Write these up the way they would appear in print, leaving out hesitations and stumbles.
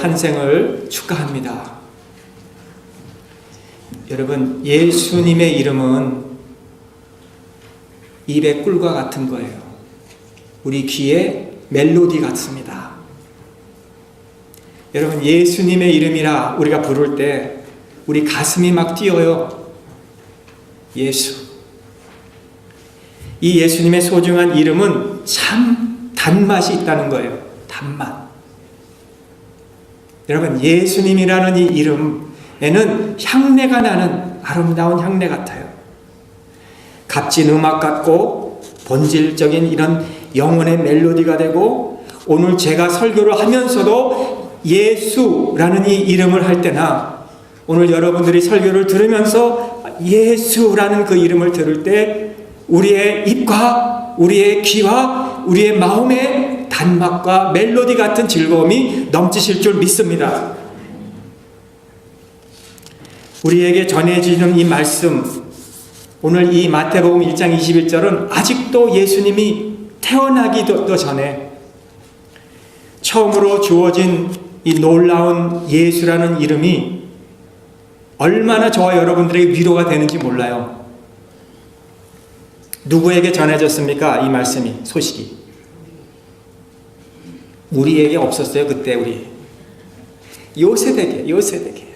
탄생을 축하합니다. 여러분, 예수님의 이름은 입의 꿀과 같은 거예요. 우리 귀에 멜로디 같습니다. 여러분, 예수님의 이름이라 우리가 부를 때 우리 가슴이 막 뛰어요. 예수. 이 예수님의 소중한 이름은 참 단맛이 있다는 거예요. 단맛. 여러분, 예수님이라는 이 이름에는 향내가 나는 아름다운 향내 같아요. 값진 음악 같고 본질적인 이런 영혼의 멜로디가 되고, 오늘 제가 설교를 하면서도 예수라는 이 이름을 할 때나, 오늘 여러분들이 설교를 들으면서 예수라는 그 이름을 들을 때 우리의 입과 우리의 귀와 우리의 마음의 단맛과 멜로디 같은 즐거움이 넘치실 줄 믿습니다. 우리에게 전해지는 이 말씀, 오늘 이 마태복음 1장 21절은 아직도 예수님이 태어나기도 전에 처음으로 주어진 이 놀라운 예수라는 이름이 얼마나 저와 여러분들에게 위로가 되는지 몰라요. 누구에게 전해졌습니까? 이 말씀이, 소식이. 우리에게 없었어요. 그때 우리 요셉에게.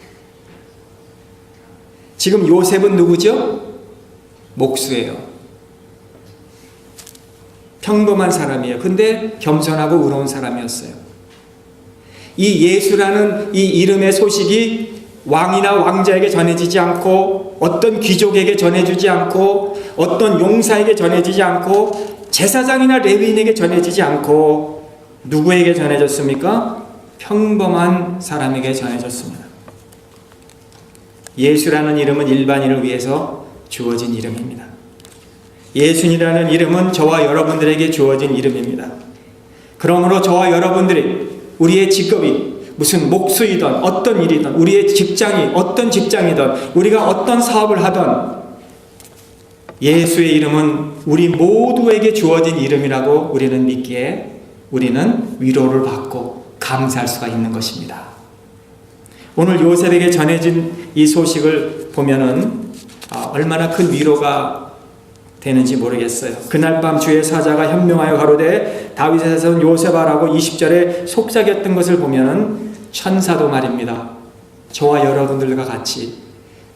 지금 요셉은 누구죠? 목수예요. 평범한 사람이에요. 근데 겸손하고 의로운 사람이었어요. 이 예수라는 이 이름의 소식이 왕이나 왕자에게 전해지지 않고, 어떤 귀족에게 전해지지 않고, 어떤 용사에게 전해지지 않고, 제사장이나 레위인에게 전해지지 않고, 누구에게 전해졌습니까? 평범한 사람에게 전해졌습니다. 예수라는 이름은 일반인을 위해서 주어진 이름입니다. 예수님이라는 이름은 저와 여러분들에게 주어진 이름입니다. 그러므로 저와 여러분들이 우리의 직업이 무슨 목수이든 어떤 일이든, 우리의 직장이 어떤 직장이든, 우리가 어떤 사업을 하든 예수의 이름은 우리 모두에게 주어진 이름이라고 우리는 믿기에 우리는 위로를 받고 감사할 수가 있는 것입니다. 오늘 요셉에게 전해진 이 소식을 보면은 얼마나 큰 위로가 되는지 모르겠어요. 그날 밤 주의 사자가 현명하여 가로되 다윗의 자손 요셉아라고 20절에 속삭였던 것을 보면은 천사도 말입니다. 저와 여러분들과 같이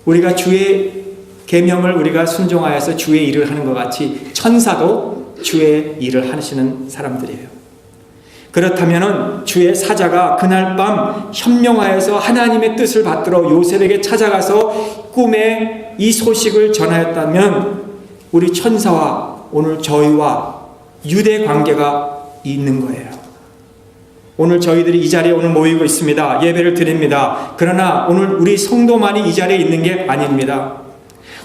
우리가 주의 계명을 우리가 순종하여서 주의 일을 하는 것 같이 천사도 주의 일을 하시는 사람들이에요. 그렇다면은 주의 사자가 그날 밤 현명하여서 하나님의 뜻을 받들어 요셉에게 찾아가서 꿈에 이 소식을 전하였다면, 우리 천사와 오늘 저희와 유대 관계가 있는 거예요. 오늘 저희들이 이 자리에 오늘 모이고 있습니다. 예배를 드립니다. 그러나 오늘 우리 성도만이 이 자리에 있는 게 아닙니다.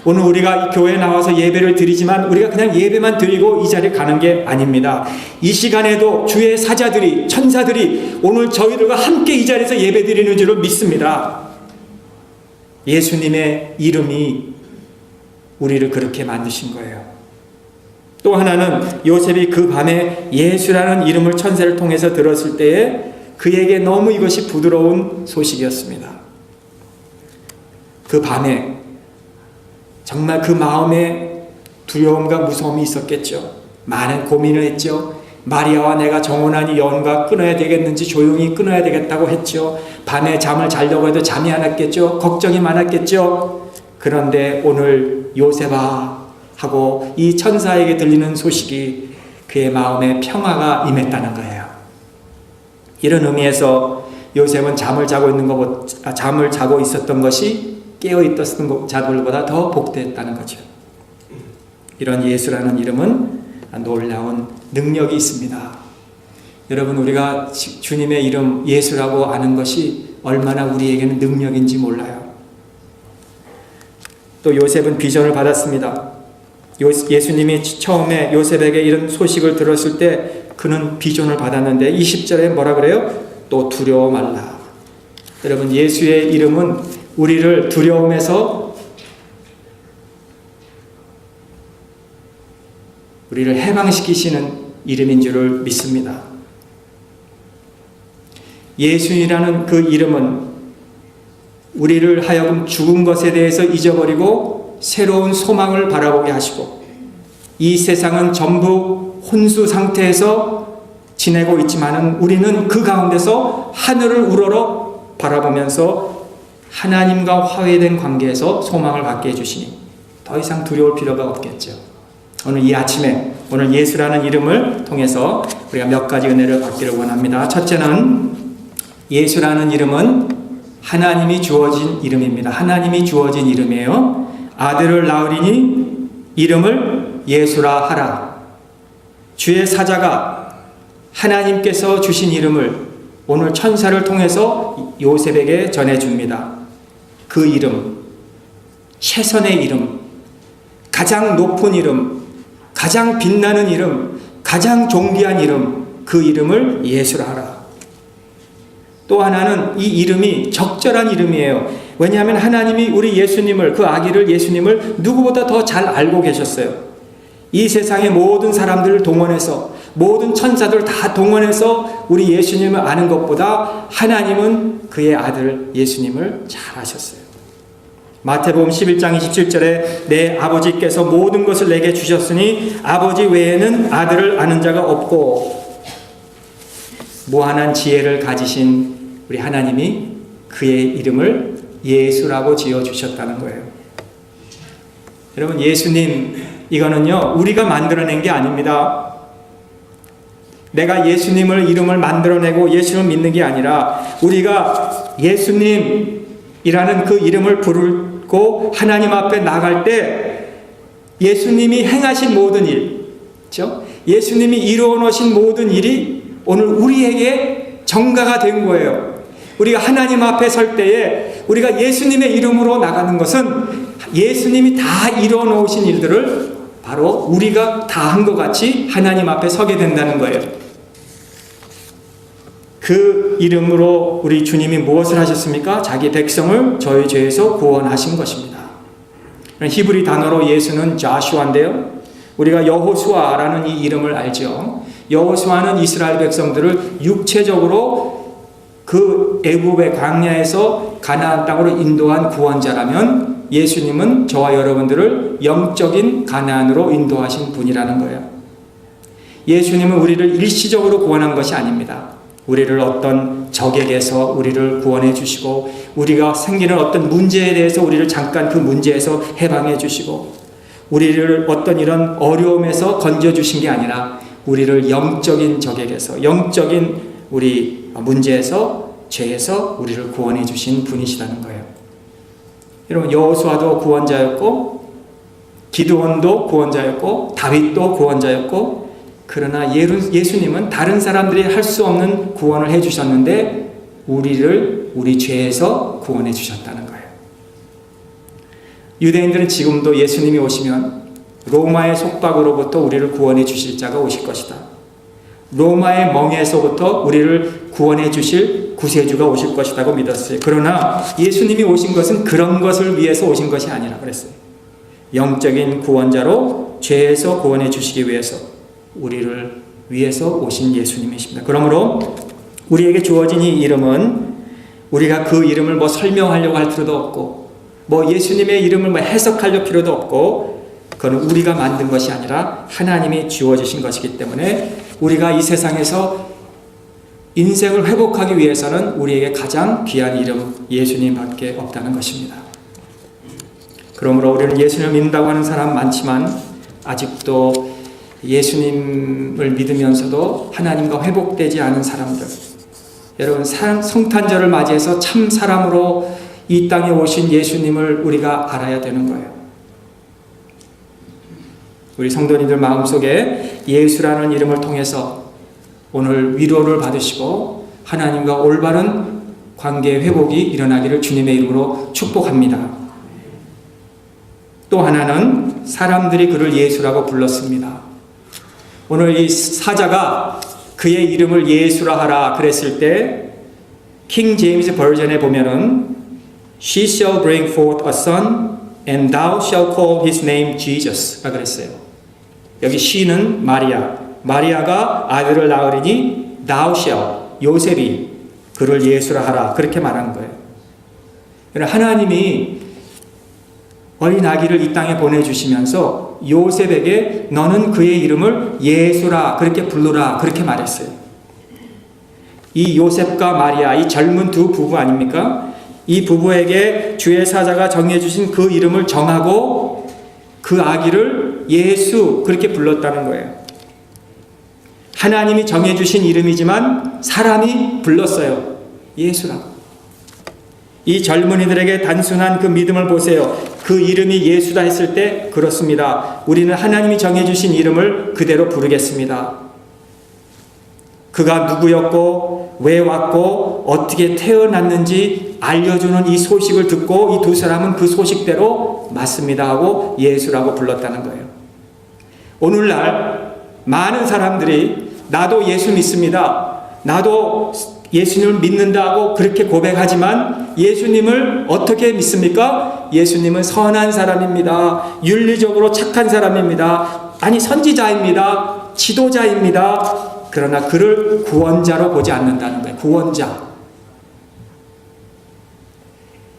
오늘 우리가 이 교회에 나와서 예배를 드리지만 우리가 그냥 예배만 드리고 이 자리에 가는 게 아닙니다. 이 시간에도 주의 사자들이, 천사들이 오늘 저희들과 함께 이 자리에서 예배 드리는 줄을 믿습니다. 예수님의 이름이 우리를 그렇게 만드신 거예요. 또 하나는 요셉이 그 밤에 예수라는 이름을 천사를 통해서 들었을 때에 그에게 너무 이것이 부드러운 소식이었습니다. 그 밤에 정말 그 마음에 두려움과 무서움이 있었겠죠. 많은 고민을 했죠. 마리아와 내가 정혼한 이 연과 끊어야 되겠는지 조용히 끊어야 되겠다고 했죠. 밤에 잠을 자려고 해도 잠이 안 왔겠죠. 걱정이 많았겠죠. 그런데 오늘 요셉아 하고 이 천사에게 들리는 소식이 그의 마음에 평화가 임했다는 거예요. 이런 의미에서 요셉은 잠을 자고 있었던 것이 깨어있던 자들보다 더 복되었다는 거죠. 이런 예수라는 이름은 놀라운 능력이 있습니다. 여러분, 우리가 주님의 이름 예수라고 아는 것이 얼마나 우리에게는 능력인지 몰라요. 또 요셉은 비전을 받았습니다. 예수님이 처음에 요셉에게 이런 소식을 들었을 때 그는 비전을 받았는데 20절에 뭐라 그래요? 또 두려워 말라. 여러분, 예수의 이름은 우리를 두려움에서 우리를 해방시키시는 이름인 줄을 믿습니다. 예수님이라는 그 이름은 우리를 하여금 죽은 것에 대해서 잊어버리고 새로운 소망을 바라보게 하시고, 이 세상은 전부 혼수 상태에서 지내고 있지만은 우리는 그 가운데서 하늘을 우러러 바라보면서 하나님과 화해된 관계에서 소망을 갖게 해주시니 더 이상 두려울 필요가 없겠죠. 오늘 이 아침에 오늘 예수라는 이름을 통해서 우리가 몇 가지 은혜를 받기를 원합니다. 첫째는 예수라는 이름은 하나님이 주어진 이름입니다. 하나님이 주어진 이름이에요. 아들을 낳으리니 이름을 예수라 하라. 주의 사자가 하나님께서 주신 이름을 오늘 천사를 통해서 요셉에게 전해줍니다. 그 이름, 최선의 이름, 가장 높은 이름, 가장 빛나는 이름, 가장 존귀한 이름, 그 이름을 예수라 하라. 또 하나는 이 이름이 적절한 이름이에요. 왜냐하면 하나님이 우리 예수님을, 그 아기를 예수님을 누구보다 더 잘 알고 계셨어요. 이 세상의 모든 사람들을 동원해서, 모든 천사들 다 동원해서 우리 예수님을 아는 것보다 하나님은 그의 아들 예수님을 잘 아셨어요. 마태복음 11장 27절에 내 아버지께서 모든 것을 내게 주셨으니 아버지 외에는 아들을 아는 자가 없고, 무한한 지혜를 가지신 우리 하나님이 그의 이름을 예수라고 지어주셨다는 거예요. 여러분, 예수님, 이거는요 우리가 만들어낸 게 아닙니다. 내가 예수님을 이름을 만들어내고 예수님을 믿는 게 아니라 우리가 예수님이라는 그 이름을 부르고 하나님 앞에 나갈 때 예수님이 행하신 모든 일, 그렇죠? 예수님이 이루어 놓으신 모든 일이 오늘 우리에게 전가가 된 거예요. 우리가 하나님 앞에 설 때에 우리가 예수님의 이름으로 나가는 것은 예수님이 다 이루어 놓으신 일들을 바로 우리가 다 한 것 같이 하나님 앞에 서게 된다는 거예요. 그 이름으로 우리 주님이 무엇을 하셨습니까? 자기 백성을 저희 죄에서 구원하신 것입니다. 히브리 단어로 예수는 자슈아인데요, 우리가 여호수아라는 이 이름을 알죠. 여호수아는 이스라엘 백성들을 육체적으로 그 애굽의 광야에서 가나안 땅으로 인도한 구원자라면, 예수님은 저와 여러분들을 영적인 가나안으로 인도하신 분이라는 거예요. 예수님은 우리를 일시적으로 구원한 것이 아닙니다. 우리를 어떤 적에게서 우리를 구원해 주시고, 우리가 생기는 어떤 문제에 대해서 우리를 잠깐 그 문제에서 해방해 주시고, 우리를 어떤 이런 어려움에서 건져 주신 게 아니라 우리를 영적인 적에게서, 영적인 우리 문제에서, 죄에서 우리를 구원해 주신 분이시라는 거예요. 여러분, 여호수아도 구원자였고, 기드온도 구원자였고, 다윗도 구원자였고, 그러나 예수님은 다른 사람들이 할 수 없는 구원을 해 주셨는데 우리를 우리 죄에서 구원해 주셨다는 거예요. 유대인들은 지금도 예수님이 오시면 로마의 속박으로부터 우리를 구원해 주실 자가 오실 것이다, 로마의 멍에서부터 우리를 구원해 주실 구세주가 오실 것이라고 믿었어요. 그러나 예수님이 오신 것은 그런 것을 위해서 오신 것이 아니라 그랬어요. 영적인 구원자로 죄에서 구원해 주시기 위해서, 우리를 위해서 오신 예수님이십니다. 그러므로 우리에게 주어진 이 이름은 우리가 그 이름을 뭐 설명하려고 할 필요도 없고, 뭐 예수님의 이름을 뭐 해석할 필요도 없고, 그건 우리가 만든 것이 아니라 하나님이 주어주신 것이기 때문에 우리가 이 세상에서 인생을 회복하기 위해서는 우리에게 가장 귀한 이름 예수님밖에 없다는 것입니다. 그러므로 우리는 예수님을 믿는다고 하는 사람 많지만 아직도 예수님을 믿으면서도 하나님과 회복되지 않은 사람들, 여러분, 성탄절을 맞이해서 참 사람으로 이 땅에 오신 예수님을 우리가 알아야 되는 거예요. 우리 성도님들 마음속에 예수라는 이름을 통해서 오늘 위로를 받으시고 하나님과 올바른 관계 회복이 일어나기를 주님의 이름으로 축복합니다. 또 하나는 사람들이 그를 예수라고 불렀습니다. 오늘 이 사자가 그의 이름을 예수라 하라 그랬을 때 킹 제임스 버전에 보면은 She shall bring forth a son and thou shall call his name Jesus가 그랬어요. 여기 she는 마리아가 아들을 낳으리니 thou shall, 요셉이 그를 예수라 하라. 그렇게 말한 거예요. 하나님이 어린 아기를 이 땅에 보내주시면서 요셉에게 너는 그의 이름을 예수라 그렇게 부르라 그렇게 말했어요. 이 요셉과 마리아, 이 젊은 두 부부 아닙니까? 이 부부에게 주의 사자가 정해주신 그 이름을 정하고 그 아기를 예수 그렇게 불렀다는 거예요. 하나님이 정해주신 이름이지만 사람이 불렀어요. 예수라고. 이 젊은이들에게 단순한 그 믿음을 보세요. 그 이름이 예수다 했을 때 그렇습니다. 우리는 하나님이 정해주신 이름을 그대로 부르겠습니다. 그가 누구였고 왜 왔고 어떻게 태어났는지 알려주는 이 소식을 듣고 이 두 사람은 그 소식대로 맞습니다 하고 예수라고 불렀다는 거예요. 오늘날 많은 사람들이 나도 예수 믿습니다. 나도 예수님을 믿는다고 그렇게 고백하지만 예수님을 어떻게 믿습니까? 예수님은 선한 사람입니다. 윤리적으로 착한 사람입니다. 아니 선지자입니다. 지도자입니다. 그러나 그를 구원자로 보지 않는다는 거예요. 구원자.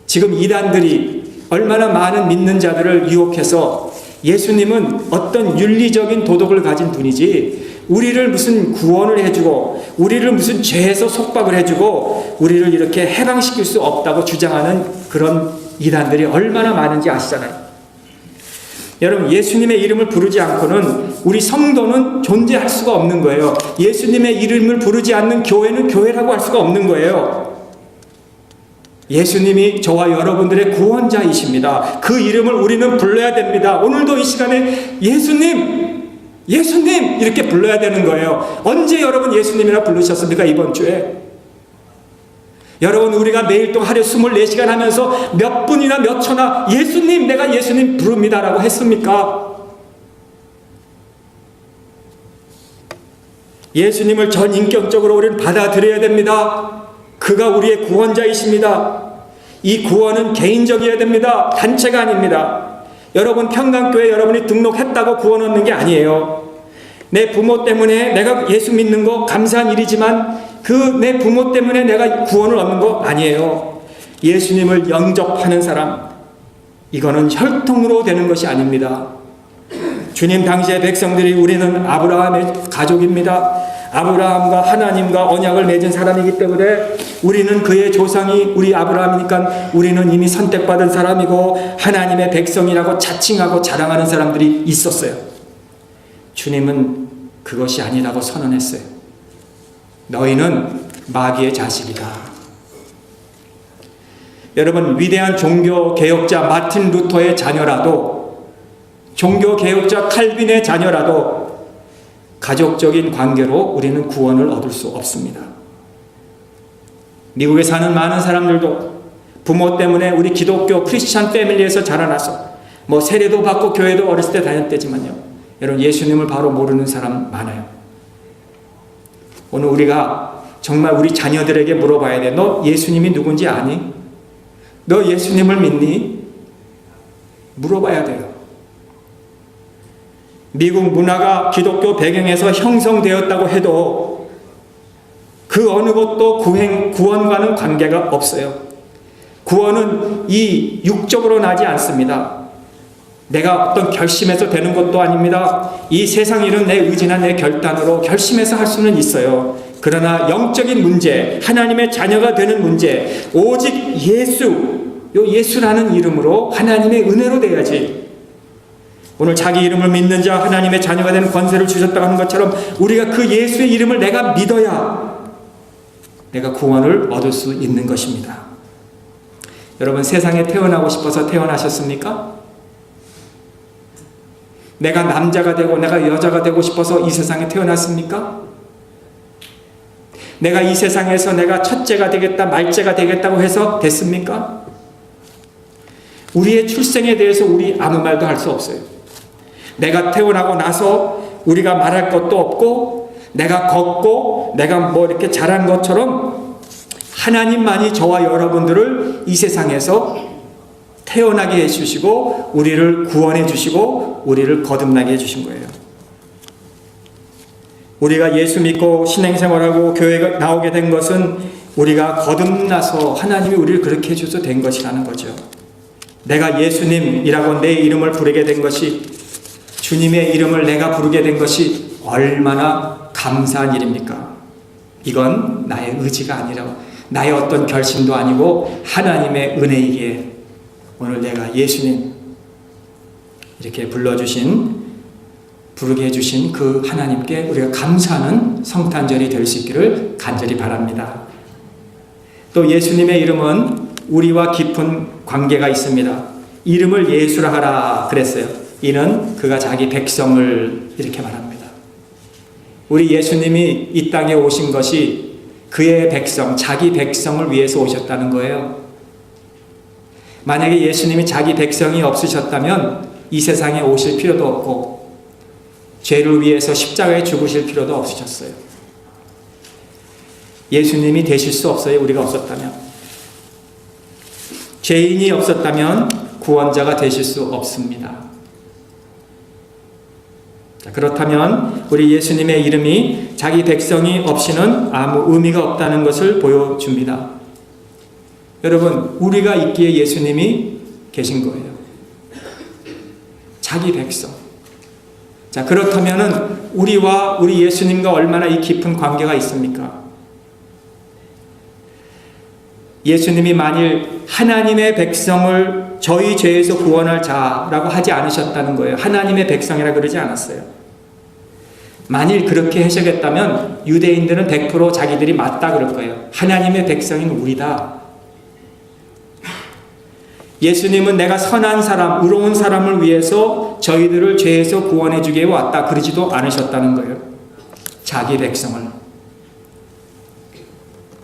지금 이단들이 얼마나 많은 믿는 자들을 유혹해서 예수님은 어떤 윤리적인 도덕을 가진 분이지 우리를 무슨 구원을 해주고 우리를 무슨 죄에서 속박을 해주고 우리를 이렇게 해방시킬 수 없다고 주장하는 그런 이단들이 얼마나 많은지 아시잖아요. 여러분 예수님의 이름을 부르지 않고는 우리 성도는 존재할 수가 없는 거예요. 예수님의 이름을 부르지 않는 교회는 교회라고 할 수가 없는 거예요. 예수님이 저와 여러분들의 구원자이십니다. 그 이름을 우리는 불러야 됩니다. 오늘도 이 시간에 예수님, 예수님 이렇게 불러야 되는 거예요. 언제 여러분 예수님이라 부르셨습니까? 이번 주에. 여러분 우리가 매일 또 하루 24시간 하면서 몇 분이나 몇 초나 예수님 내가 예수님 부릅니다 라고 했습니까? 예수님을 전인격적으로 우리는 받아들여야 됩니다. 그가 우리의 구원자이십니다. 이 구원은 개인적이어야 됩니다. 단체가 아닙니다. 여러분 평강교회 여러분이 등록했다고 구원 얻는 게 아니에요. 내 부모 때문에 내가 예수 믿는 거 감사한 일이지만 그 내 부모 때문에 내가 구원을 얻는 거 아니에요. 예수님을 영접하는 사람, 이거는 혈통으로 되는 것이 아닙니다. 주님 당시의 백성들이 우리는 아브라함의 가족입니다. 아브라함과 하나님과 언약을 맺은 사람이기 때문에 우리는 그의 조상이 우리 아브라함이니까 우리는 이미 선택받은 사람이고 하나님의 백성이라고 자칭하고 자랑하는 사람들이 있었어요. 주님은 그것이 아니라고 선언했어요. 너희는 마귀의 자식이다. 여러분 위대한 종교개혁자 마틴 루터의 자녀라도 종교개혁자 칼빈의 자녀라도 가족적인 관계로 우리는 구원을 얻을 수 없습니다. 미국에 사는 많은 사람들도 부모 때문에 우리 기독교 크리스찬 패밀리에서 자라나서 뭐 세례도 받고 교회도 어렸을 때 다녔대지만요. 여러분 예수님을 바로 모르는 사람 많아요. 오늘 우리가 정말 우리 자녀들에게 물어봐야 돼. 너 예수님이 누군지 아니? 너 예수님을 믿니? 물어봐야 돼요. 미국 문화가 기독교 배경에서 형성되었다고 해도 그 어느 것도 구원과는 관계가 없어요. 구원은 이 육적으로 나지 않습니다. 내가 어떤 결심해서 되는 것도 아닙니다. 이 세상 일은 내 의지나 내 결단으로 결심해서 할 수는 있어요. 그러나 영적인 문제, 하나님의 자녀가 되는 문제, 오직 예수라는 이름으로 하나님의 은혜로 돼야지. 오늘 자기 이름을 믿는 자 하나님의 자녀가 되는 권세를 주셨다고 하는 것처럼 우리가 그 예수의 이름을 내가 믿어야 내가 구원을 얻을 수 있는 것입니다. 여러분 세상에 태어나고 싶어서 태어나셨습니까? 내가 남자가 되고 내가 여자가 되고 싶어서 이 세상에 태어났습니까? 내가 이 세상에서 내가 첫째가 되겠다 말째가 되겠다고 해서 됐습니까? 우리의 출생에 대해서 우리 아무 말도 할 수 없어요. 내가 태어나고 나서 우리가 말할 것도 없고 내가 걷고 내가 뭐 이렇게 잘한 것처럼 하나님만이 저와 여러분들을 이 세상에서 태어나게 해주시고 우리를 구원해 주시고 우리를 거듭나게 해주신 거예요. 우리가 예수 믿고 신앙생활하고 교회에 나오게 된 것은 우리가 거듭나서 하나님이 우리를 그렇게 해줘서 된 것이라는 거죠. 내가 예수님이라고 내 이름을 부르게 된 것이, 주님의 이름을 내가 부르게 된 것이 얼마나 감사한 일입니까? 이건 나의 의지가 아니라 나의 어떤 결심도 아니고 하나님의 은혜이기에 오늘 내가 예수님 이렇게 부르게 해주신 그 하나님께 우리가 감사하는 성탄절이 될 수 있기를 간절히 바랍니다. 또 예수님의 이름은 우리와 깊은 관계가 있습니다. 이름을 예수라 하라 그랬어요. 이는 그가 자기 백성을 이렇게 말합니다. 우리 예수님이 이 땅에 오신 것이 그의 백성, 자기 백성을 위해서 오셨다는 거예요. 만약에 예수님이 자기 백성이 없으셨다면 이 세상에 오실 필요도 없고 죄를 위해서 십자가에 죽으실 필요도 없으셨어요. 예수님이 되실 수 없어요. 우리가 없었다면. 죄인이 없었다면 구원자가 되실 수 없습니다. 그렇다면 우리 예수님의 이름이 자기 백성이 없이는 아무 의미가 없다는 것을 보여줍니다. 여러분, 우리가 있기에 예수님이 계신 거예요. 자기 백성. 자, 그렇다면 우리와 우리 예수님과 얼마나 이 깊은 관계가 있습니까? 예수님이 만일 하나님의 백성을 저희 죄에서 구원할 자라고 하지 않으셨다는 거예요. 하나님의 백성이라 그러지 않았어요. 만일 그렇게 하시겠다면 유대인들은 100% 자기들이 맞다 그럴 거예요. 하나님의 백성인 우리다. 예수님은 내가 선한 사람, 의로운 사람을 위해서 저희들을 죄에서 구원해 주기에 왔다 그러지도 않으셨다는 거예요. 자기 백성을.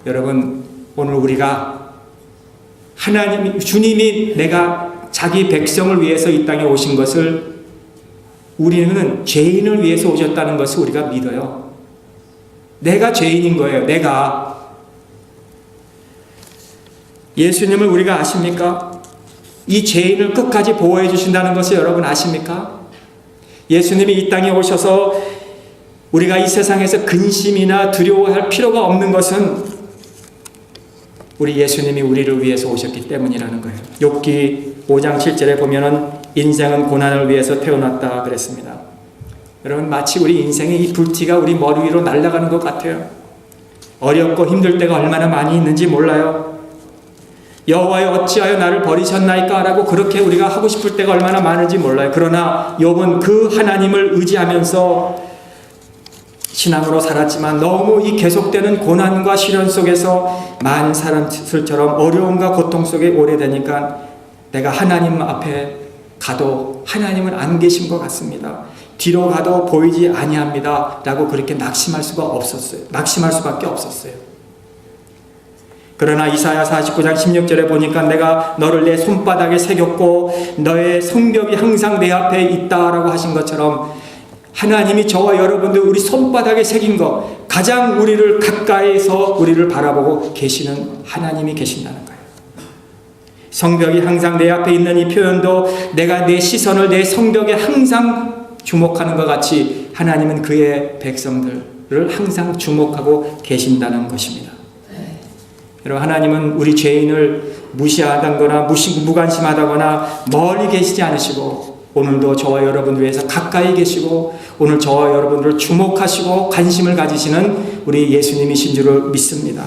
여러분, 오늘 우리가 주님이 내가 자기 백성을 위해서 이 땅에 오신 것을 우리는 죄인을 위해서 오셨다는 것을 우리가 믿어요. 내가 죄인인 거예요. 내가. 예수님을 우리가 아십니까? 이 죄인을 끝까지 보호해 주신다는 것을 여러분 아십니까? 예수님이 이 땅에 오셔서 우리가 이 세상에서 근심이나 두려워할 필요가 없는 것은 우리 예수님이 우리를 위해서 오셨기 때문이라는 거예요. 욥기 5장 7절에 보면은 인생은 고난을 위해서 태어났다 그랬습니다. 여러분, 마치 우리 인생의 이 불티가 우리 머리 위로 날아가는 것 같아요. 어렵고 힘들 때가 얼마나 많이 있는지 몰라요. 여호와여 어찌하여 나를 버리셨나이까 라고 그렇게 우리가 하고 싶을 때가 얼마나 많은지 몰라요. 그러나 욥은 그 하나님을 의지하면서 신앙으로 살았지만 너무 이 계속되는 고난과 시련 속에서 많은 사람들처럼 어려움과 고통 속에 오래되니까 내가 하나님 앞에 가도 하나님은 안 계신 것 같습니다. 뒤로 가도 보이지 아니합니다 라고 그렇게 낙심할 수밖에 없었어요. 그러나 이사야 49장 16절에 보니까 내가 너를 내 손바닥에 새겼고 너의 성벽이 항상 내 앞에 있다라고 하신 것처럼 하나님이 저와 여러분들 우리 손바닥에 새긴 것, 가장 우리를 가까이서 우리를 바라보고 계시는 하나님이 계신다는 거예요. 성벽이 항상 내 앞에 있는 이 표현도 내가 내 시선을 내 성벽에 항상 주목하는 것 같이 하나님은 그의 백성들을 항상 주목하고 계신다는 것입니다. 여러분, 하나님은 우리 죄인을 무시하다거나 무관심하다거나 멀리 계시지 않으시고 오늘도 저와 여러분을 위해서 가까이 계시고 오늘 저와 여러분들을 주목하시고 관심을 가지시는 우리 예수님이신 줄을 믿습니다.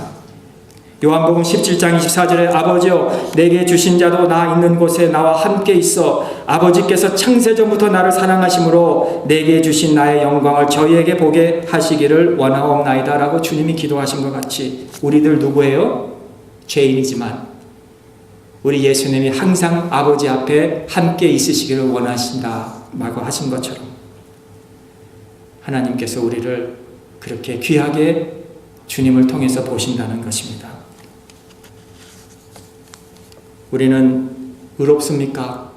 요한복음 17장 24절에 아버지여 내게 주신 자도 나 있는 곳에 나와 함께 있어 아버지께서 창세전부터 나를 사랑하심으로 내게 주신 나의 영광을 저희에게 보게 하시기를 원하옵나이다 라고 주님이 기도하신 것 같이 우리들 누구예요? 죄인이지만 우리 예수님이 항상 아버지 앞에 함께 있으시기를 원하신다라고 하신 것처럼 하나님께서 우리를 그렇게 귀하게 주님을 통해서 보신다는 것입니다. 우리는 의롭습니까?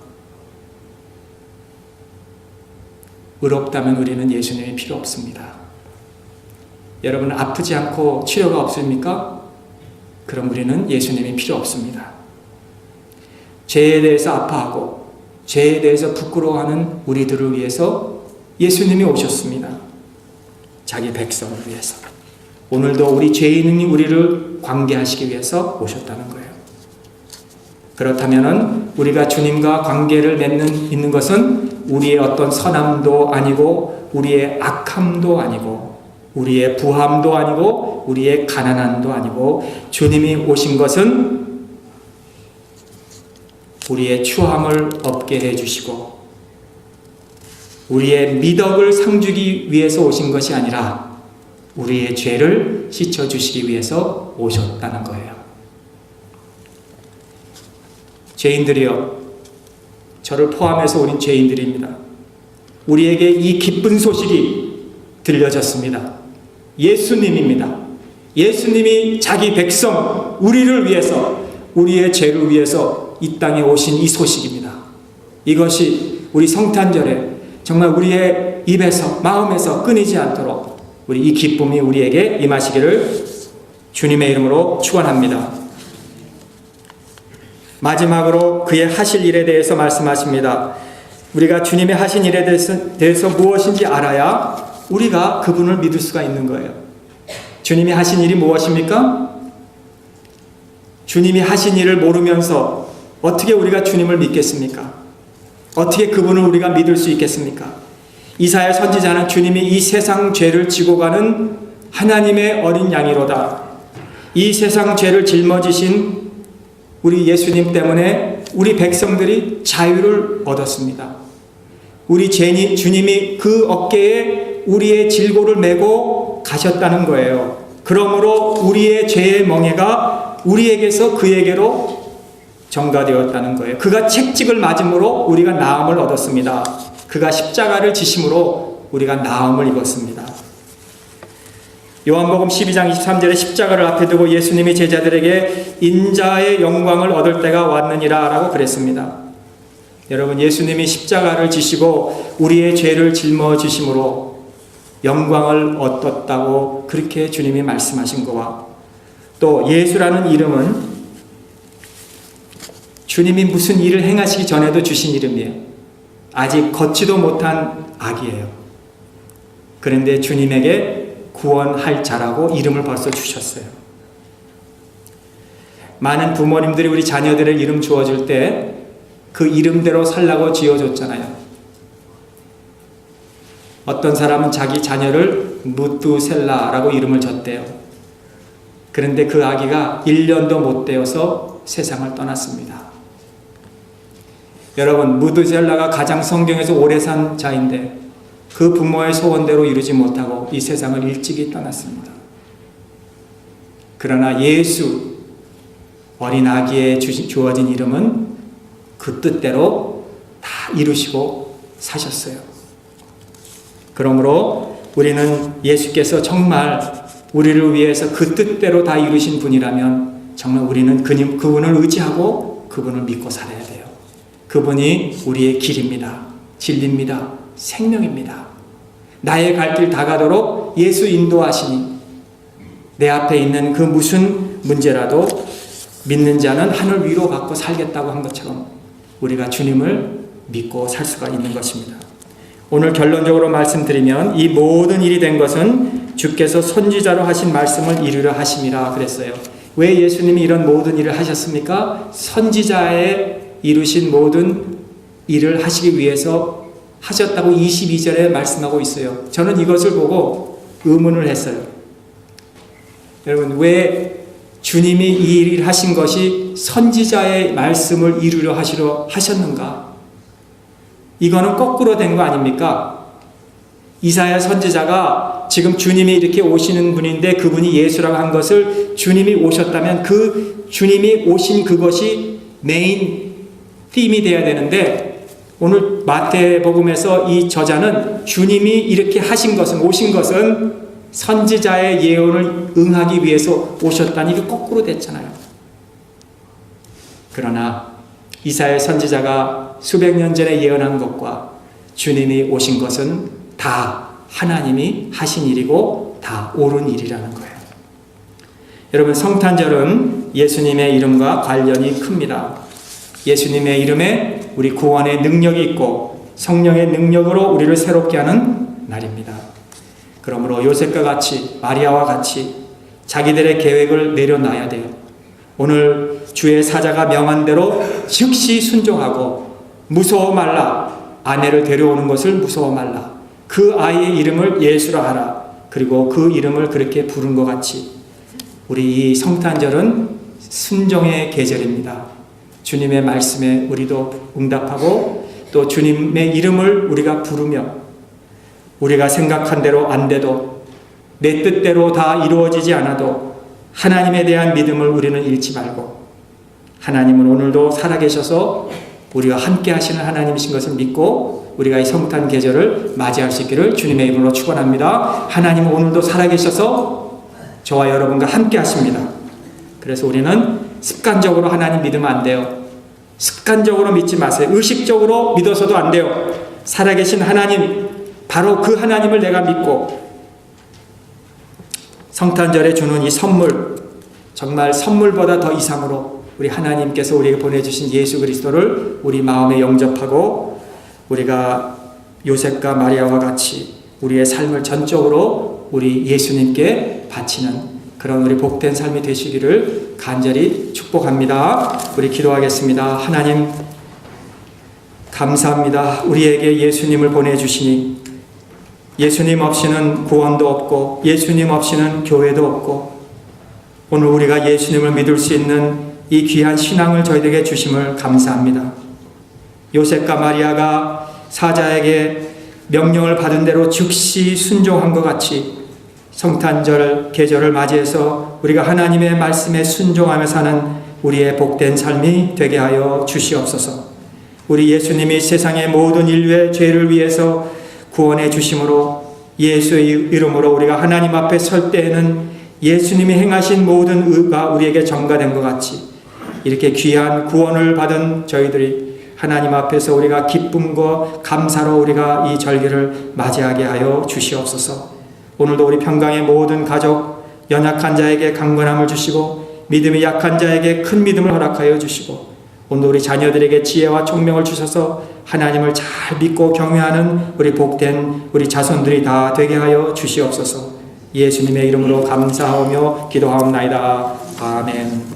의롭다면 우리는 예수님이 필요 없습니다. 여러분, 아프지 않고 치료가 없습니까? 그럼 우리는 예수님이 필요 없습니다. 죄에 대해서 아파하고 죄에 대해서 부끄러워하는 우리들을 위해서 예수님이 오셨습니다. 자기 백성을 위해서. 오늘도 우리 죄인인 우리를 관계하시기 위해서 오셨다는 거예요. 그렇다면 우리가 주님과 관계를 있는 것은 우리의 어떤 선함도 아니고 우리의 악함도 아니고 우리의 부함도 아니고 우리의 가난함도 아니고 주님이 오신 것은 우리의 추함을 없게 해주시고 우리의 미덕을 상주기 위해서 오신 것이 아니라 우리의 죄를 씻어주시기 위해서 오셨다는 거예요. 죄인들이요, 저를 포함해서 우린 죄인들입니다. 우리에게 이 기쁜 소식이 들려졌습니다. 예수님입니다. 예수님이 자기 백성 우리를 위해서, 우리의 죄를 위해서 이 땅에 오신 이 소식입니다. 이것이 우리 성탄절에 정말 우리의 입에서 마음에서 끊이지 않도록 우리 이 기쁨이 우리에게 임하시기를 주님의 이름으로 축원합니다. 마지막으로 그의 하실 일에 대해서 말씀하십니다. 우리가 주님의 하신 일에 대해서 무엇인지 알아야 우리가 그분을 믿을 수가 있는 거예요. 주님이 하신 일이 무엇입니까? 주님이 하신 일을 모르면서 어떻게 우리가 주님을 믿겠습니까? 어떻게 그분을 우리가 믿을 수 있겠습니까? 이사야 선지자는 주님이 이 세상 죄를 지고 가는 하나님의 어린 양이로다. 이 세상 죄를 짊어지신 우리 예수님 때문에 우리 백성들이 자유를 얻었습니다. 우리 주님이 그 어깨에 우리의 질고를 메고 가셨다는 거예요. 그러므로 우리의 죄의 멍에가 우리에게서 그에게로 전가되었다는 거예요. 그가 채찍을 맞음으로 우리가 나음을 얻었습니다. 그가 십자가를 지심으로 우리가 나음을 입었습니다. 요한복음 12장 23절에 십자가를 앞에 두고 예수님이 제자들에게 인자의 영광을 얻을 때가 왔느니라 라고 그랬습니다. 여러분, 예수님이 십자가를 지시고 우리의 죄를 짊어지심으로 영광을 얻었다고 그렇게 주님이 말씀하신 거와 또 예수라는 이름은 주님이 무슨 일을 행하시기 전에도 주신 이름이에요. 아직 걷지도 못한 아기예요. 그런데 주님에게 구원할 자라고 이름을 벌써 주셨어요. 많은 부모님들이 우리 자녀들의 이름 주어줄 때 그 이름대로 살라고 지어줬잖아요. 어떤 사람은 자기 자녀를 무뚜셀라라고 이름을 줬대요. 그런데 그 아기가 1년도 못 되어서 세상을 떠났습니다. 여러분, 무뚜셀라가 가장 성경에서 오래 산 자인데 그 부모의 소원대로 이루지 못하고 이 세상을 일찍이 떠났습니다. 그러나 예수, 어린 아기에 주어진 이름은 그 뜻대로 다 이루시고 사셨어요. 그러므로 우리는 예수께서 정말 우리를 위해서 그 뜻대로 다 이루신 분이라면 정말 우리는 그분을 의지하고 그분을 믿고 살아야 돼요. 그분이 우리의 길입니다. 진리입니다. 생명입니다. 나의 갈 길 다 가도록 예수 인도하시니 내 앞에 있는 그 무슨 문제라도 믿는 자는 하늘 위로 받고 살겠다고 한 것처럼 우리가 주님을 믿고 살 수가 있는 것입니다. 오늘 결론적으로 말씀드리면 이 모든 일이 된 것은 주께서 선지자로 하신 말씀을 이루려 하심이라 그랬어요. 왜 예수님이 이런 모든 일을 하셨습니까? 선지자의 이루신 모든 일을 하시기 위해서 하셨다고 22절에 말씀하고 있어요. 저는 이것을 보고 의문을 했어요. 여러분, 왜 주님이 이 일을 하신 것이 선지자의 말씀을 이루려 하셨는가? 이거는 거꾸로 된 거 아닙니까? 이사야 선지자가 지금 주님이 이렇게 오시는 분인데 그분이 예수라고 한 것을 주님이 오셨다면 그 주님이 오신 그것이 메인 팀이 돼야 되는데 오늘 마태복음에서 이 저자는 주님이 이렇게 하신 것은 오신 것은 선지자의 예언을 응하기 위해서 오셨다니 이게 거꾸로 됐잖아요. 그러나 이사야 선지자가 수백 년 전에 예언한 것과 주님이 오신 것은 다 하나님이 하신 일이고 다 옳은 일이라는 거예요. 여러분, 성탄절은 예수님의 이름과 관련이 큽니다. 예수님의 이름에 우리 구원의 능력이 있고 성령의 능력으로 우리를 새롭게 하는 날입니다. 그러므로 요셉과 같이 마리아와 같이 자기들의 계획을 내려놔야 돼요. 오늘 주의 사자가 명한 대로 즉시 순종하고 무서워 말라. 아내를 데려오는 것을 무서워 말라. 그 아이의 이름을 예수라 하라. 그리고 그 이름을 그렇게 부른 것 같이 우리 이 성탄절은 순종의 계절입니다. 주님의 말씀에 우리도 응답하고 또 주님의 이름을 우리가 부르며 우리가 생각한 대로 안 돼도 내 뜻대로 다 이루어지지 않아도 하나님에 대한 믿음을 우리는 잃지 말고 하나님은 오늘도 살아계셔서 우리와 함께 하시는 하나님이신 것을 믿고 우리가 이 성탄 계절을 맞이할 수 있기를 주님의 이름으로 축원합니다. 하나님은 오늘도 살아계셔서 저와 여러분과 함께 하십니다. 그래서 우리는 습관적으로 하나님 믿으면 안 돼요. 습관적으로 믿지 마세요. 의식적으로 믿어서도 안 돼요. 살아계신 하나님, 바로 그 하나님을 내가 믿고 성탄절에 주는 이 선물, 정말 선물보다 더 이상으로 우리 하나님께서 우리에게 보내주신 예수 그리스도를 우리 마음에 영접하고 우리가 요셉과 마리아와 같이 우리의 삶을 전적으로 우리 예수님께 바치는 그런 우리 복된 삶이 되시기를 간절히 축복합니다. 우리 기도하겠습니다. 하나님 감사합니다. 우리에게 예수님을 보내주시니 예수님 없이는 구원도 없고 예수님 없이는 교회도 없고 오늘 우리가 예수님을 믿을 수 있는 이 귀한 신앙을 저희에게 주심을 감사합니다. 요셉과 마리아가 사자에게 명령을 받은 대로 즉시 순종한 것 같이 성탄절 계절을 맞이해서 우리가 하나님의 말씀에 순종하며 사는 우리의 복된 삶이 되게 하여 주시옵소서. 우리 예수님이 세상의 모든 인류의 죄를 위해서 구원해 주심으로 예수의 이름으로 우리가 하나님 앞에 설 때에는 예수님이 행하신 모든 의가 우리에게 전가된 것 같이 이렇게 귀한 구원을 받은 저희들이 하나님 앞에서 우리가 기쁨과 감사로 우리가 이 절기를 맞이하게 하여 주시옵소서. 오늘도 우리 평강의 모든 가족, 연약한 자에게 강건함을 주시고 믿음이 약한 자에게 큰 믿음을 허락하여 주시고 오늘 우리 자녀들에게 지혜와 총명을 주셔서 하나님을 잘 믿고 경외하는 우리 복된 우리 자손들이 다 되게 하여 주시옵소서. 예수님의 이름으로 감사하며 기도하옵나이다. 아멘.